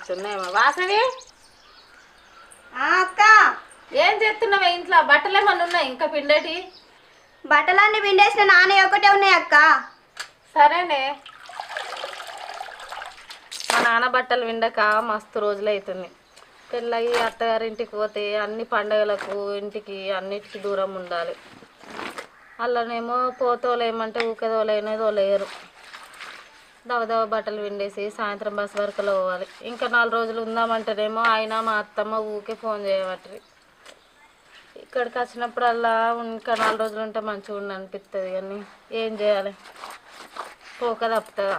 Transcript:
వస్తున్నాయేమో. వాసవి అక్క ఏం చేస్తున్నావే ఇంట్లో? బట్టలు ఏమన్నా ఉన్నాయి ఇంకా పిండేటి? బట్టలన్నీ పిండేసిన నాన్న ఒకటే ఉన్నాయి అక్క. సరేనే. మా నాన్న బట్టలు విండక మస్తు రోజులు అవుతుంది. పెళ్ళయి అత్తగారింటికి పోతే అన్ని పండగలకు ఇంటికి అన్నిటికీ దూరం ఉండాలి. అల్లనేమో పోతోలేమంటే ఊకేదోలేనేదో లేరు. దవదవ బట్టలు విండేసి సాయంత్రం బస్ వరకులో పోవాలి. ఇంకా 4 రోజులు ఉందామంటేనేమో ఆయన మా అత్తమ్మ ఊకే ఫోన్ చేయబట్టి ఇక్కడికి వచ్చినప్పుడల్లా ఇంకా 4 రోజులు ఉంటే మంచిగా ఉండి అనిపిస్తుంది. కానీ ఏం చేయాలి, పోక తప్పుతుందా?